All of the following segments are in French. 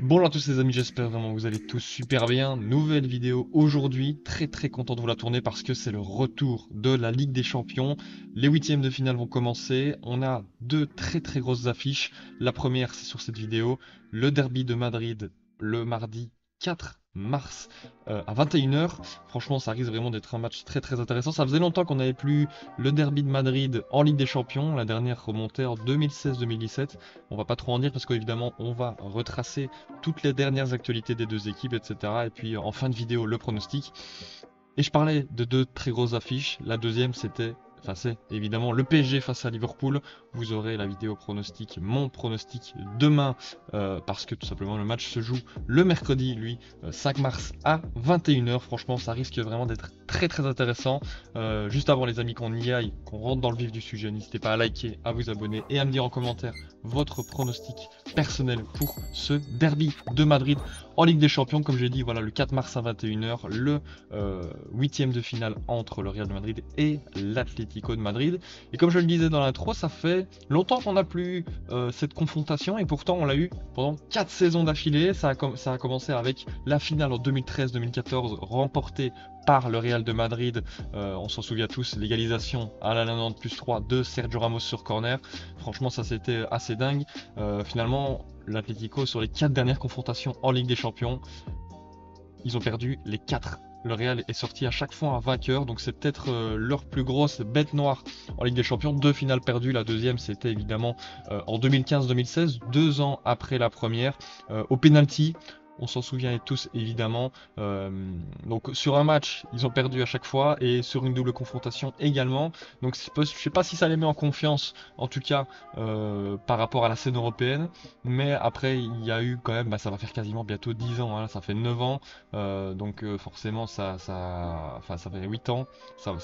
Bonjour à tous les amis, j'espère vraiment que vous allez tous super bien. Nouvelle vidéo aujourd'hui, très content de vous la tourner parce que c'est le retour de la Ligue des Champions. Les huitièmes de finale vont commencer, on a deux très grosses affiches. La première c'est sur cette vidéo, le derby de Madrid le mardi 4 mars à 21 h. Franchement ça risque vraiment d'être un match très intéressant. Ça faisait longtemps qu'on n'avait plus le derby de Madrid en Ligue des Champions, la dernière remontée en 2016-2017. On va pas trop en dire parce qu'évidemment on va retracer toutes les dernières actualités des deux équipes, etc. Et puis en fin de vidéo, le pronostic. Et je parlais de deux très grosses affiches. La deuxième, c'est évidemment le PSG face à Liverpool. Vous aurez la vidéo pronostic, mon pronostic demain, parce que tout simplement le match se joue le mercredi, lui, 5 mars à 21 h. Franchement, ça risque vraiment d'être très intéressant. Juste avant les amis qu'on y aille, qu'on rentre dans le vif du sujet, n'hésitez pas à liker, à vous abonner et à me dire en commentaire votre pronostic personnel pour ce derby de Madrid en Ligue des Champions. Comme j'ai dit, voilà, le 4 mars à 21 h, le huitième de finale entre le Real de Madrid et l'Atlético de Madrid. Et comme je le disais dans l'intro, ça fait longtemps qu'on n'a plus cette confrontation et pourtant on l'a eu pendant 4 saisons d'affilée. Ça a commencé avec la finale en 2013-2014 remportée par le Real de Madrid. On s'en souvient tous, l'égalisation à la 90+3 de Sergio Ramos sur corner. Franchement, ça c'était assez dingue. Finalement, l'Atlético, sur les 4 dernières confrontations en Ligue des Champions, ils ont perdu les 4. Le Real est sorti à chaque fois un vainqueur, donc c'est peut-être leur plus grosse bête noire en Ligue des Champions. Deux finales perdues, la deuxième c'était évidemment en 2015-2016, 2 ans après la première, au penalty. On s'en souvient tous évidemment. Donc sur un match, ils ont perdu à chaque fois et sur une double confrontation également. Donc je sais pas si ça les met en confiance, en tout cas par rapport à la scène européenne. Mais après, il y a eu quand même, ça va faire quasiment bientôt 10 ans, hein, ça fait 9 ans. Donc forcément, ça fait 8 ans. Ça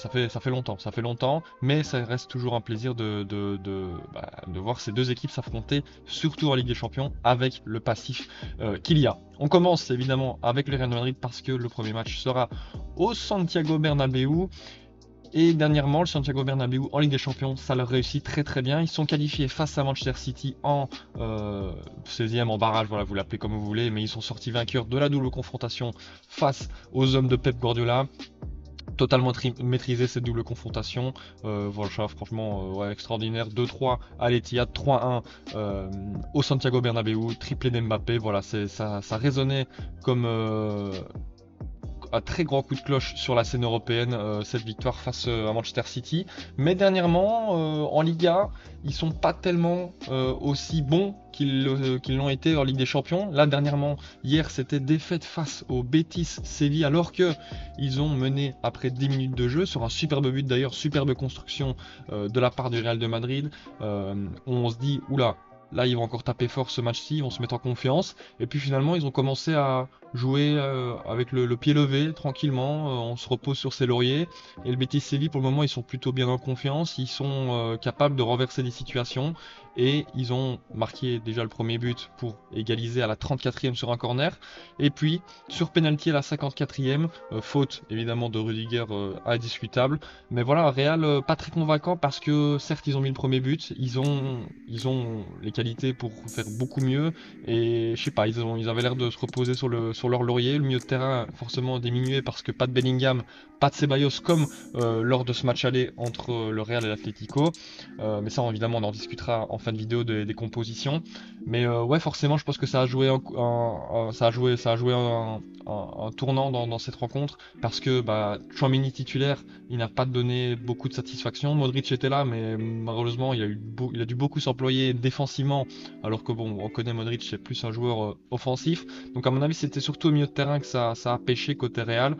fait longtemps. Mais ça reste toujours un plaisir de voir ces deux équipes s'affronter, surtout en Ligue des Champions, avec le passif qu'il y a. On commence évidemment avec le Real Madrid parce que le premier match sera au Santiago Bernabéu. Et dernièrement, le Santiago Bernabéu en Ligue des Champions, ça leur réussit très bien. Ils sont qualifiés face à Manchester City en 16e, en barrage, voilà, vous l'appelez comme vous voulez, mais ils sont sortis vainqueurs de la double confrontation face aux hommes de Pep Guardiola. Totalement maîtrisé cette double confrontation. Voilà, franchement, ouais, extraordinaire. 2-3 à l'Etihad, 3-1 au Santiago Bernabéu, triplé d'Mbappé. Voilà, ça résonnait comme un très grand coup de cloche sur la scène européenne, cette victoire face à Manchester City. Mais dernièrement, en Liga, ils sont pas tellement aussi bons qu'ils l'ont été en Ligue des Champions. Là, dernièrement, hier, c'était défaite face au Betis Séville, alors que ils ont mené après 10 minutes de jeu, sur un superbe but d'ailleurs, superbe construction de la part du Real de Madrid. On se dit, oula, là, ils vont encore taper fort ce match-ci, ils vont se mettre en confiance. Et puis finalement, ils ont commencé à jouer avec le pied levé, tranquillement. On se repose sur ses lauriers. Et le Betis Séville, pour le moment, ils sont plutôt bien en confiance. Ils sont capables de renverser des situations. Et ils ont marqué déjà le premier but pour égaliser à la 34e sur un corner. Et puis, sur penalty à la 54e, faute évidemment de Rudiger indiscutable. Mais voilà, Real pas très convaincant parce que certes ils ont mis le premier but, ils ont les qualités pour faire beaucoup mieux et je sais pas, ils avaient l'air de se reposer sur leur laurier. Le milieu de terrain forcément diminué parce que pas de Bellingham, pas de Ceballos comme lors de ce match aller entre le Real et l'Atlético. Mais ça évidemment on en discutera en fin de vidéo des compositions. Mais ouais, forcément je pense que ça a joué un tournant dans cette rencontre parce que Tchouaméni titulaire, il n'a pas donné beaucoup de satisfaction. Modric était là, mais malheureusement, il a dû beaucoup s'employer défensivement, alors que bon, on connaît Modric, c'est plus un joueur offensif. Donc à mon avis, c'était surtout au milieu de terrain que ça a pêché côté Real.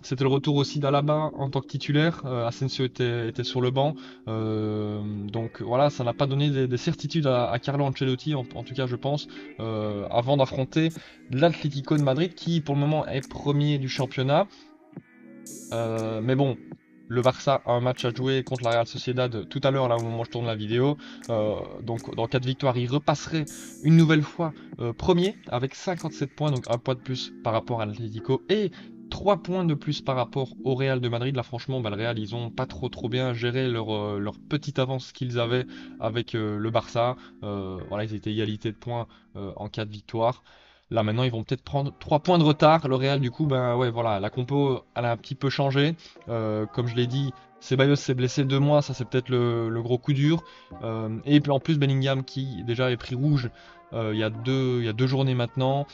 C'était le retour aussi d'Alaba en tant que titulaire. Asensio était sur le banc. Donc voilà, ça n'a pas donné des certitudes à Carlo Ancelotti, en tout cas je pense, avant d'affronter l'Atlético de Madrid qui pour le moment est premier du championnat. Mais bon, le Barça a un match à jouer contre la Real Sociedad tout à l'heure, là au moment où je tourne la vidéo. Donc dans 4 victoires, il repasserait une nouvelle fois premier avec 57 points, donc un point de plus par rapport à l'Atlético. Et 3 points de plus par rapport au Real de Madrid. Là, franchement, bah, le Real, ils ont pas trop bien géré leur petite avance qu'ils avaient avec le Barça. Voilà, ils étaient égalité de points en cas de victoire. Là, maintenant, ils vont peut-être prendre 3 points de retard. Le Real, du coup, ben ouais, voilà, la compo, elle a un petit peu changé. Comme je l'ai dit, Ceballos s'est blessé 2 mois, ça c'est peut-être le gros coup dur. Et puis en plus, Bellingham qui déjà est pris rouge il y a 2 journées maintenant.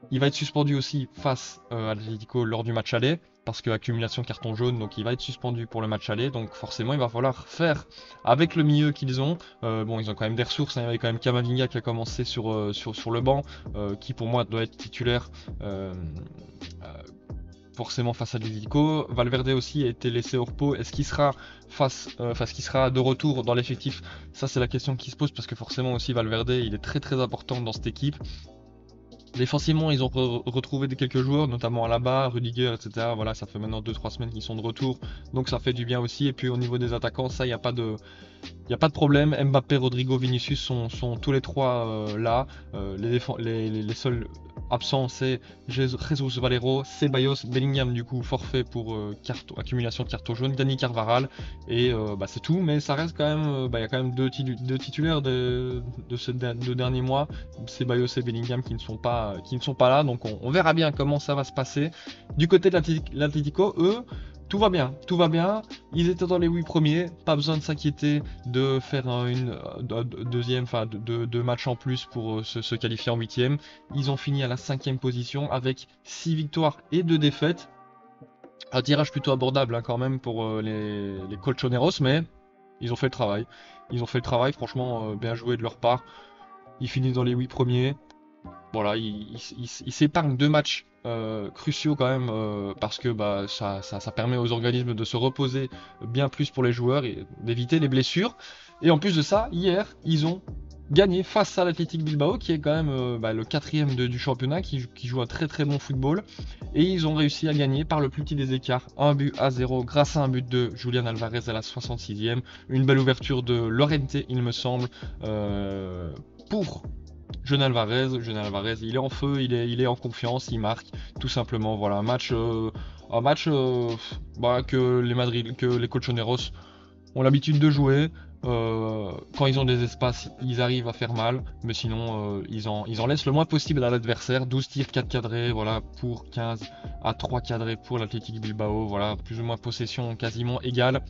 Il va être suspendu aussi face à l'Atlético lors du match aller, parce que accumulation de carton jaune, donc il va être suspendu pour le match aller. Donc forcément, il va falloir faire avec le milieu qu'ils ont. Bon, ils ont quand même des ressources, hein. Il y avait quand même Camavinga qui a commencé sur le banc, qui pour moi doit être titulaire. Euh, Forcément face à l'Atlético. Valverde aussi a été laissé au repos. Est-ce qu'il sera qu'il sera de retour dans l'effectif? Ça c'est la question qui se pose parce que forcément aussi Valverde il est très important dans cette équipe. Défensivement, ils ont retrouvé quelques joueurs, notamment Alaba, Rudiger, etc. Voilà, ça fait maintenant 2-3 semaines qu'ils sont de retour, donc ça fait du bien aussi. Et puis au niveau des attaquants, ça, il n'y a pas de problème. Mbappé, Rodrigo, Vinicius sont tous les trois là. Les seuls absents, c'est Jesus Valero, Ceballos, Bellingham, du coup, forfait pour accumulation de carton jaune, Dani Carvajal, et bah, c'est tout. Mais ça reste quand même, il y a quand même deux titulaires de ces 2 derniers mois, Ceballos et Bellingham, qui ne sont pas là. Donc on verra bien comment ça va se passer. Du côté de l'Atlético, eux, tout va bien, tout va bien. Ils étaient dans les 8 premiers, pas besoin de s'inquiéter de faire une deuxième, enfin deux matchs en plus pour se qualifier en huitième. Ils ont fini à la 5e position avec 6 victoires et 2 défaites. Un tirage plutôt abordable hein, quand même pour les Colchoneros, mais ils ont fait le travail. Ils ont fait le travail, franchement, bien joué de leur part. Ils finissent dans les 8 premiers. Voilà, il s'épargne 2 matchs cruciaux quand même parce que bah, ça permet aux organismes de se reposer bien plus pour les joueurs et d'éviter les blessures. Et en plus de ça, hier, ils ont gagné face à l'Athletic Bilbao qui est quand même bah, le 4e du championnat qui joue un très bon football. Et ils ont réussi à gagner par le plus petit des écarts, 1-0 grâce à un but de Julian Alvarez à la 66e. Une belle ouverture de Llorente, il me semble, pour Julian Alvarez, il est en feu, il est en confiance, il marque, tout simplement. Voilà, un match bah, que les Colchoneros ont l'habitude de jouer. Quand ils ont des espaces, ils arrivent à faire mal, mais sinon ils en laissent le moins possible à l'adversaire. 12 tirs, 4 cadrés, voilà, pour 15 à 3 cadrés pour l'Athletic Bilbao. Voilà, plus ou moins possession quasiment égale.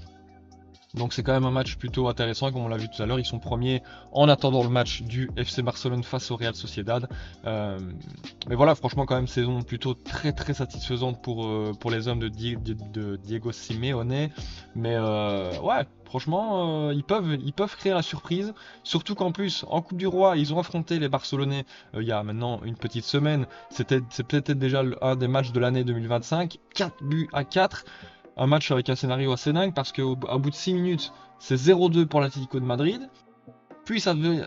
Donc c'est quand même un match plutôt intéressant, comme on l'a vu tout à l'heure, ils sont premiers en attendant le match du FC Barcelone face au Real Sociedad. Mais voilà, franchement quand même saison plutôt très satisfaisante pour les hommes de Diego Simeone. Mais ouais, franchement ils peuvent créer la surprise, surtout qu'en plus en Coupe du Roi ils ont affronté les Barcelonais il y a maintenant une petite semaine. C'est peut-être déjà un des matchs de l'année 2025, 4-4. Un match avec un scénario assez dingue parce qu'au bout de 6 minutes, c'est 0-2 pour l'Atlético de Madrid. Puis ça devient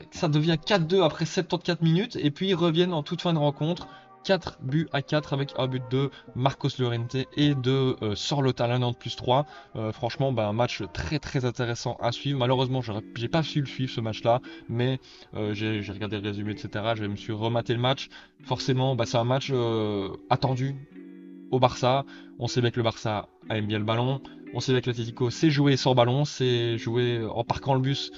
4-2 après 74 minutes. Et puis ils reviennent en toute fin de rencontre. 4-4 avec un but de Marcos Llorente et de Sorloth à +3. Franchement, bah, un match très intéressant à suivre. Malheureusement, j'ai pas su le suivre ce match-là, mais j'ai regardé le résumé, etc. Je me suis rematé le match. Forcément, bah, c'est un match attendu au Barça. On sait bien que le Barça aime bien le ballon. On sait bien que l'Atlético sait jouer sans ballon, c'est jouer en parquant le bus.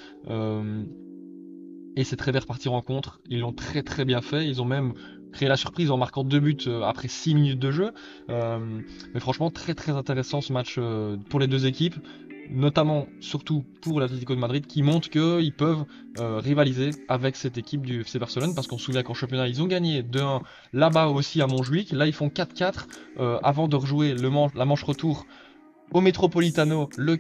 Et c'est très bien reparti en contre. Ils l'ont très bien fait. Ils ont même créé la surprise en marquant 2 buts après 6 minutes de jeu. Mais franchement, très intéressant ce match pour les deux équipes. Notamment, surtout pour l'Atlético de Madrid, qui montre qu'ils peuvent rivaliser avec cette équipe du FC Barcelone, parce qu'on se souvient qu'en championnat, ils ont gagné 2-1 là-bas aussi à Montjuic. Là, ils font 4-4 avant de rejouer la manche retour au Metropolitano le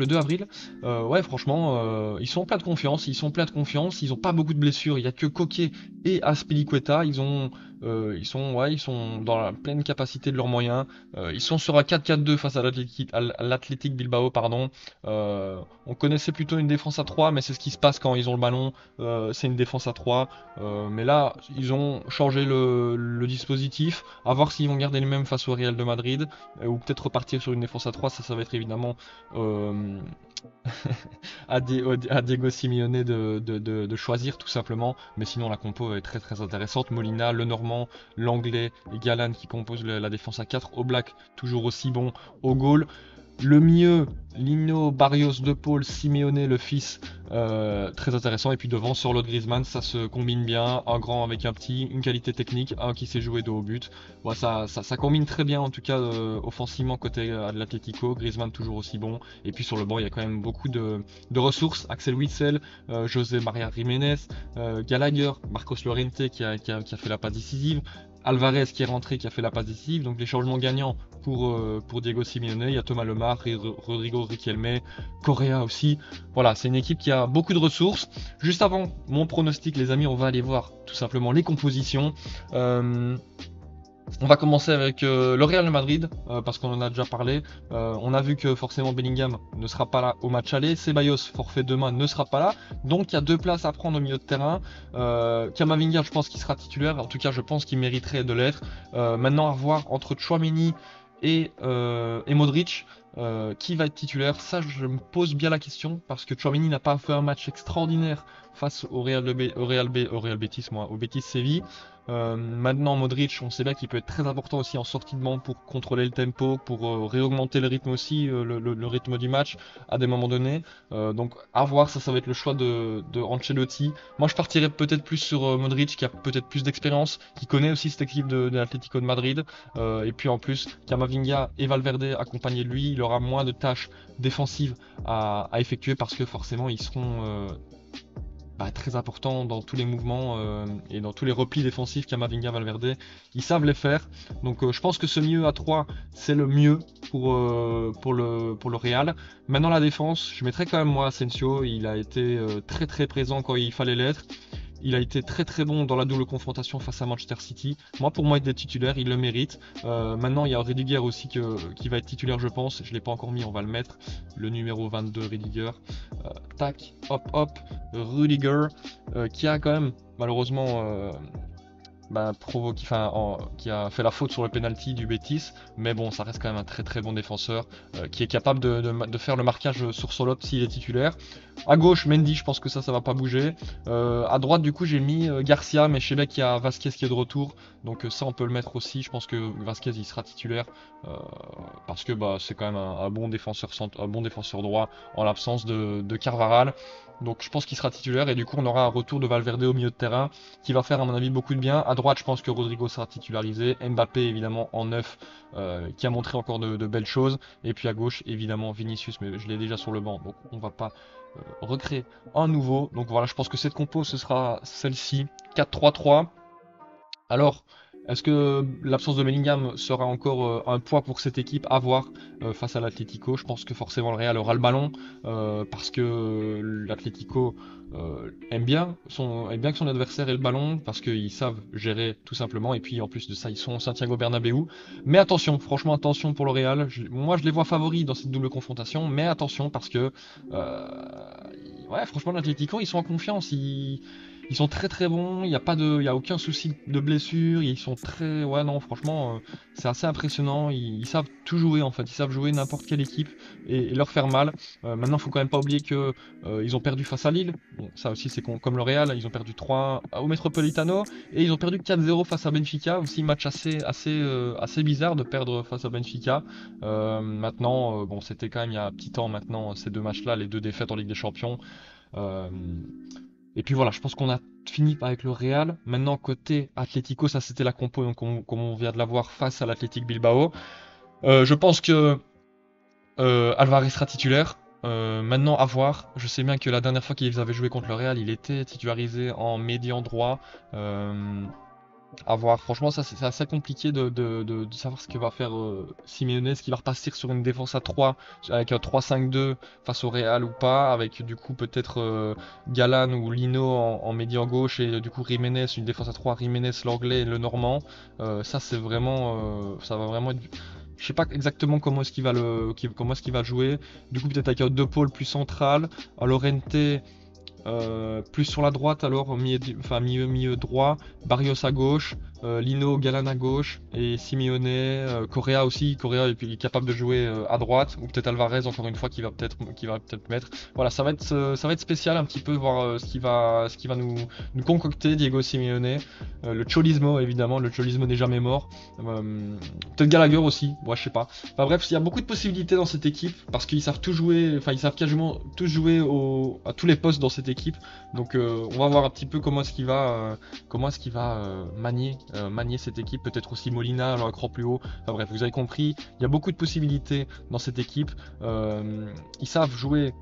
2 avril. Ouais, franchement, ils sont pleins de confiance, ils ont pas beaucoup de blessures, il y a que Koké et Azpilicueta, ils sont dans la pleine capacité de leurs moyens. Ils sont sur un 4-4-2 face à l'Athletic Bilbao, pardon. On connaissait plutôt une défense à 3, mais c'est ce qui se passe quand ils ont le ballon, c'est une défense à 3. Mais là, ils ont changé le dispositif, à voir s'ils vont garder le même face au Real de Madrid. Ou peut-être repartir sur une défense à 3, ça va être évidemment à Diego Simeone de choisir tout simplement. Mais sinon la compo est très intéressante. Molina, Lenormand, Normand, l'Anglais et Galan qui composent la défense à 4. Oblak, toujours aussi bon au goal. Le milieu, Lino, Barrios, De Paul, Simeone, le fils, très intéressant. Et puis devant, sur l'autre Griezmann, ça se combine bien. Un grand avec un petit, une qualité technique, un qui sait jouer de haut but. Ouais, ça combine très bien, en tout cas, offensivement côté de l'Atlético. Griezmann toujours aussi bon. Et puis sur le banc, il y a quand même beaucoup de ressources. Axel Witsel, José Maria Jiménez, Gallagher, Marcos Llorente qui a fait la passe décisive. Alvarez qui est rentré, qui a fait la passe décisive, donc les changements gagnants pour Diego Simeone. Il y a Thomas Lemar, Rodrigo Riquelme, Correa aussi. Voilà, c'est une équipe qui a beaucoup de ressources. Juste avant mon pronostic, les amis, on va aller voir tout simplement les compositions. On va commencer avec le Real Madrid, parce qu'on en a déjà parlé. On a vu que forcément Bellingham ne sera pas là au match aller. Ceballos, forfait demain, ne sera pas là. Donc il y a deux places à prendre au milieu de terrain. Camavinga, je pense qu'il sera titulaire. En tout cas, je pense qu'il mériterait de l'être. Maintenant, à voir entre Tchouaméni et Modric. Qui va être titulaire? Ça, je me pose bien la question parce que Tchouaméni n'a pas fait un match extraordinaire face au Real Betis, au Betis Séville. Maintenant, Modric, on sait bien qu'il peut être très important aussi en sortie de banc pour contrôler le tempo, pour réaugmenter le rythme aussi, le rythme du match à des moments donnés. Donc, à voir, ça va être le choix de Ancelotti. Moi, je partirais peut-être plus sur Modric, qui a peut-être plus d'expérience, qui connaît aussi cette équipe de l'Atlético de Madrid. Et puis en plus, Camavinga et Valverde accompagnés de lui, il aura moins de tâches défensives à effectuer parce que forcément, ils seront très important dans tous les mouvements et dans tous les replis défensifs Camavinga, Valverde, ils savent les faire. Donc je pense que ce milieu à 3 c'est le mieux pour le Real. Maintenant la défense, je mettrais quand même moi Asensio, il a été très très présent quand il fallait l'être. Il a été très très bon dans la double confrontation face à Manchester City. Moi, pour moi, il est titulaire, il le mérite. Maintenant, il y a Rudiger aussi qui va être titulaire, je pense. Je ne l'ai pas encore mis, on va le mettre. Le numéro 22, Rudiger. Tac, hop, hop. Rudiger, qui a quand même, malheureusement, qui a fait la faute sur le penalty du Betis, mais bon, ça reste quand même un très très bon défenseur qui est capable de faire le marquage sur Solot s'il est titulaire. À gauche, Mendy, je pense que ça va pas bouger. À droite, du coup, j'ai mis Garcia, mais je sais bien qu'il y a Vasquez qui est de retour, donc ça on peut le mettre aussi. Je pense que Vasquez il sera titulaire parce que c'est quand même un bon défenseur droit en l'absence de Carvajal. Donc je pense qu'il sera titulaire et du coup on aura un retour de Valverde au milieu de terrain qui va faire à mon avis beaucoup de bien. À droite je pense que Rodrigo sera titularisé, Mbappé évidemment en neuf qui a montré encore de belles choses. Et puis à gauche évidemment Vinicius, mais je l'ai déjà sur le banc donc on va pas recréer un nouveau. Donc voilà, je pense que cette compo ce sera celle-ci, 4-3-3. Alors, est-ce que l'absence de Bellingham sera encore un poids pour cette équipe à voir face à l'Atlético? Je pense que forcément le Real aura le ballon parce que l'Atlético aime bien que son adversaire ait le ballon parce qu'ils savent gérer tout simplement. Et puis en plus de ça, ils sont au Santiago Bernabéu. Mais attention, franchement attention pour le Real. Moi, je les vois favoris dans cette double confrontation, mais attention parce que ouais, franchement l'Atlético, ils sont en confiance. Ils sont très très bons, il y a aucun souci de blessure, ils sont très... Ouais non, franchement, c'est assez impressionnant, ils savent tout jouer en fait, ils savent jouer n'importe quelle équipe et leur faire mal. Maintenant, faut quand même pas oublier que ils ont perdu face à Lille, bon, ça aussi c'est comme le Real, ils ont perdu 3 au Metropolitano et ils ont perdu 4-0 face à Benfica, aussi match assez bizarre de perdre face à Benfica. Maintenant, bon c'était quand même il y a un petit temps maintenant, ces deux matchs-là, les deux défaites en Ligue des Champions. Euh, et puis voilà, je pense qu'on a fini avec le Real. Maintenant, côté Atlético, ça c'était la compo, donc comme on vient de la voir face à l'Athletic Bilbao. Je pense que Alvarez sera titulaire. Maintenant, à voir. Je sais bien que la dernière fois qu'ils avaient joué contre le Real, il était titularisé en médian droit. À voir. Franchement, ça c'est assez compliqué de savoir ce que va faire Simeone, est-ce qu'il va repartir sur une défense à 3 avec un 3-5-2 face au Real ou pas, avec du coup peut-être Galan ou Lino en médian gauche et du coup Jiménez, une défense à 3, Jiménez, l'anglais et le normand. Ça c'est vraiment, ça va vraiment être... Je sais pas exactement comment est-ce qu'il va le jouer. Du coup peut-être avec un De Paul plus central, un Llorente Plus sur la droite alors, milieu droit, Barrios à gauche, Lino, Galan à gauche, et Simeone, Correa aussi. Correa est capable de jouer à droite, ou peut-être Alvarez encore une fois qui va peut-être mettre. Voilà, ça va être spécial un petit peu, voir ce qui va nous concocter Diego Simeone. Le Cholismo évidemment, le Cholismo n'est jamais mort. Peut-être Gallagher aussi, moi je sais pas. Enfin bref, il y a beaucoup de possibilités dans cette équipe parce qu'ils savent tout jouer, enfin ils savent quasiment tous jouer à tous les postes dans cette équipe. Donc on va voir un petit peu comment est-ce qu'il va, manier cette équipe. Peut-être aussi Molina, alors un cran plus haut. Enfin bref, vous avez compris, il y a beaucoup de possibilités dans cette équipe. Ils savent jouer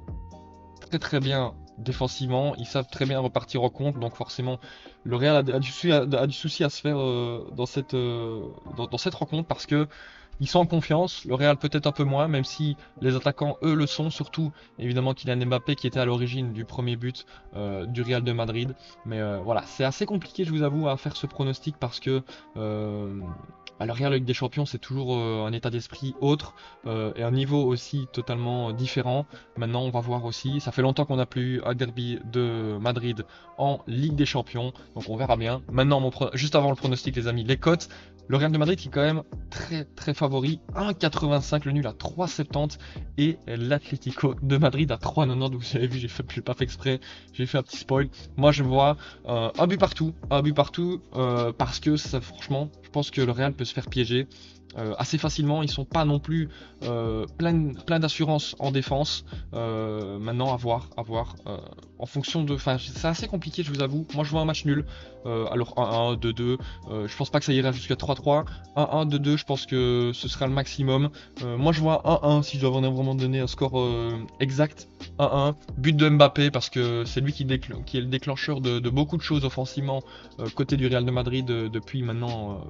très très bien défensivement, ils savent très bien repartir en contre, donc forcément le Real a du souci à se faire dans cette rencontre parce que ils sont en confiance, le Real peut-être un peu moins, même si les attaquants eux le sont, surtout évidemment Kylian Mbappé qui était à l'origine du premier but du Real de Madrid. Mais voilà, c'est assez compliqué je vous avoue à faire ce pronostic parce que le Real Ligue des Champions c'est toujours un état d'esprit autre et un niveau aussi totalement différent. Maintenant, on va voir aussi. Ça fait longtemps qu'on n'a plus eu un derby de Madrid en Ligue des Champions, donc on verra bien. Maintenant, juste avant le pronostic, les amis, les cotes. Le Real de Madrid qui est quand même très très favori, 1,85, le nul à 3,70 et l'Atlético de Madrid à 3,90. Vous avez vu, j'ai pas fait exprès, j'ai fait un petit spoil. Moi, je vois un but partout, parce que ça, franchement, je pense que le Real peut se faire piéger. Assez facilement, ils sont pas non plus plein d'assurance en défense. Maintenant, à voir, en fonction de. Enfin, c'est assez compliqué, je vous avoue. Moi, je vois un match nul. Alors 1-1, 2-2. Je pense pas que ça ira jusqu'à 3-3. 1-1, 2-2, je pense que ce sera le maximum. Moi, je vois 1-1 si je dois vraiment donner un score exact. 1-1. But de Mbappé parce que c'est lui qui est le déclencheur de beaucoup de choses offensivement côté du Real de Madrid depuis maintenant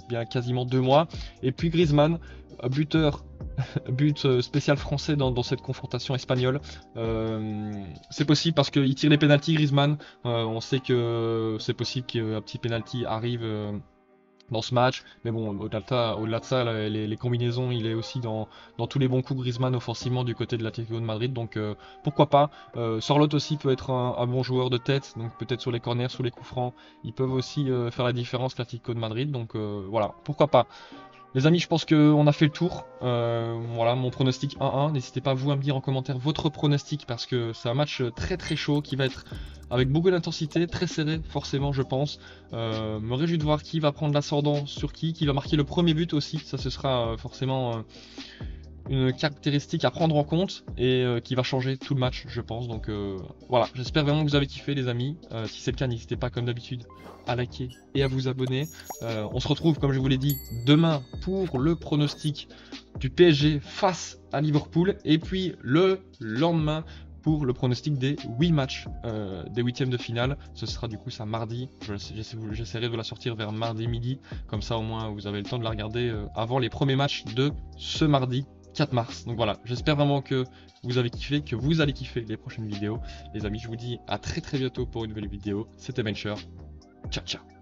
bien quasiment 2 mois. Et puis Griezmann, buteur, but spécial français dans cette confrontation espagnole. C'est possible parce qu'il tire les pénaltys Griezmann. On sait que c'est possible qu'un petit pénalty arrive dans ce match, mais bon, au-delà de ça, les combinaisons, il est aussi dans tous les bons coups Griezmann offensivement du côté de l'Atlético de Madrid, donc pourquoi pas. Sorloth aussi peut être un bon joueur de tête, donc peut-être sur les corners, sur les coups francs, ils peuvent aussi faire la différence l'Atlético de Madrid, donc voilà, pourquoi pas. Les amis, je pense qu'on a fait le tour. Voilà, mon pronostic 1-1. N'hésitez pas vous à me dire en commentaire votre pronostic parce que c'est un match très très chaud qui va être avec beaucoup d'intensité, très serré forcément je pense. Me réjouis de voir qui va prendre l'ascendant sur qui va marquer le premier but aussi. Ça ce sera forcément une caractéristique à prendre en compte et qui va changer tout le match je pense. Donc voilà, j'espère vraiment que vous avez kiffé les amis. Si c'est le cas, n'hésitez pas comme d'habitude à liker et à vous abonner. On se retrouve comme je vous l'ai dit demain pour le pronostic du PSG face à Liverpool et puis le lendemain pour le pronostic des 8 matchs des huitièmes de finale. Ce sera du coup ça mardi. J'essaierai de la sortir vers mardi midi. Comme ça au moins vous avez le temps de la regarder avant les premiers matchs de ce mardi 4 mars. Donc voilà, j'espère vraiment que vous avez kiffé, que vous allez kiffer les prochaines vidéos. Les amis, je vous dis à très très bientôt pour une nouvelle vidéo. C'était Bencher. Ciao ciao.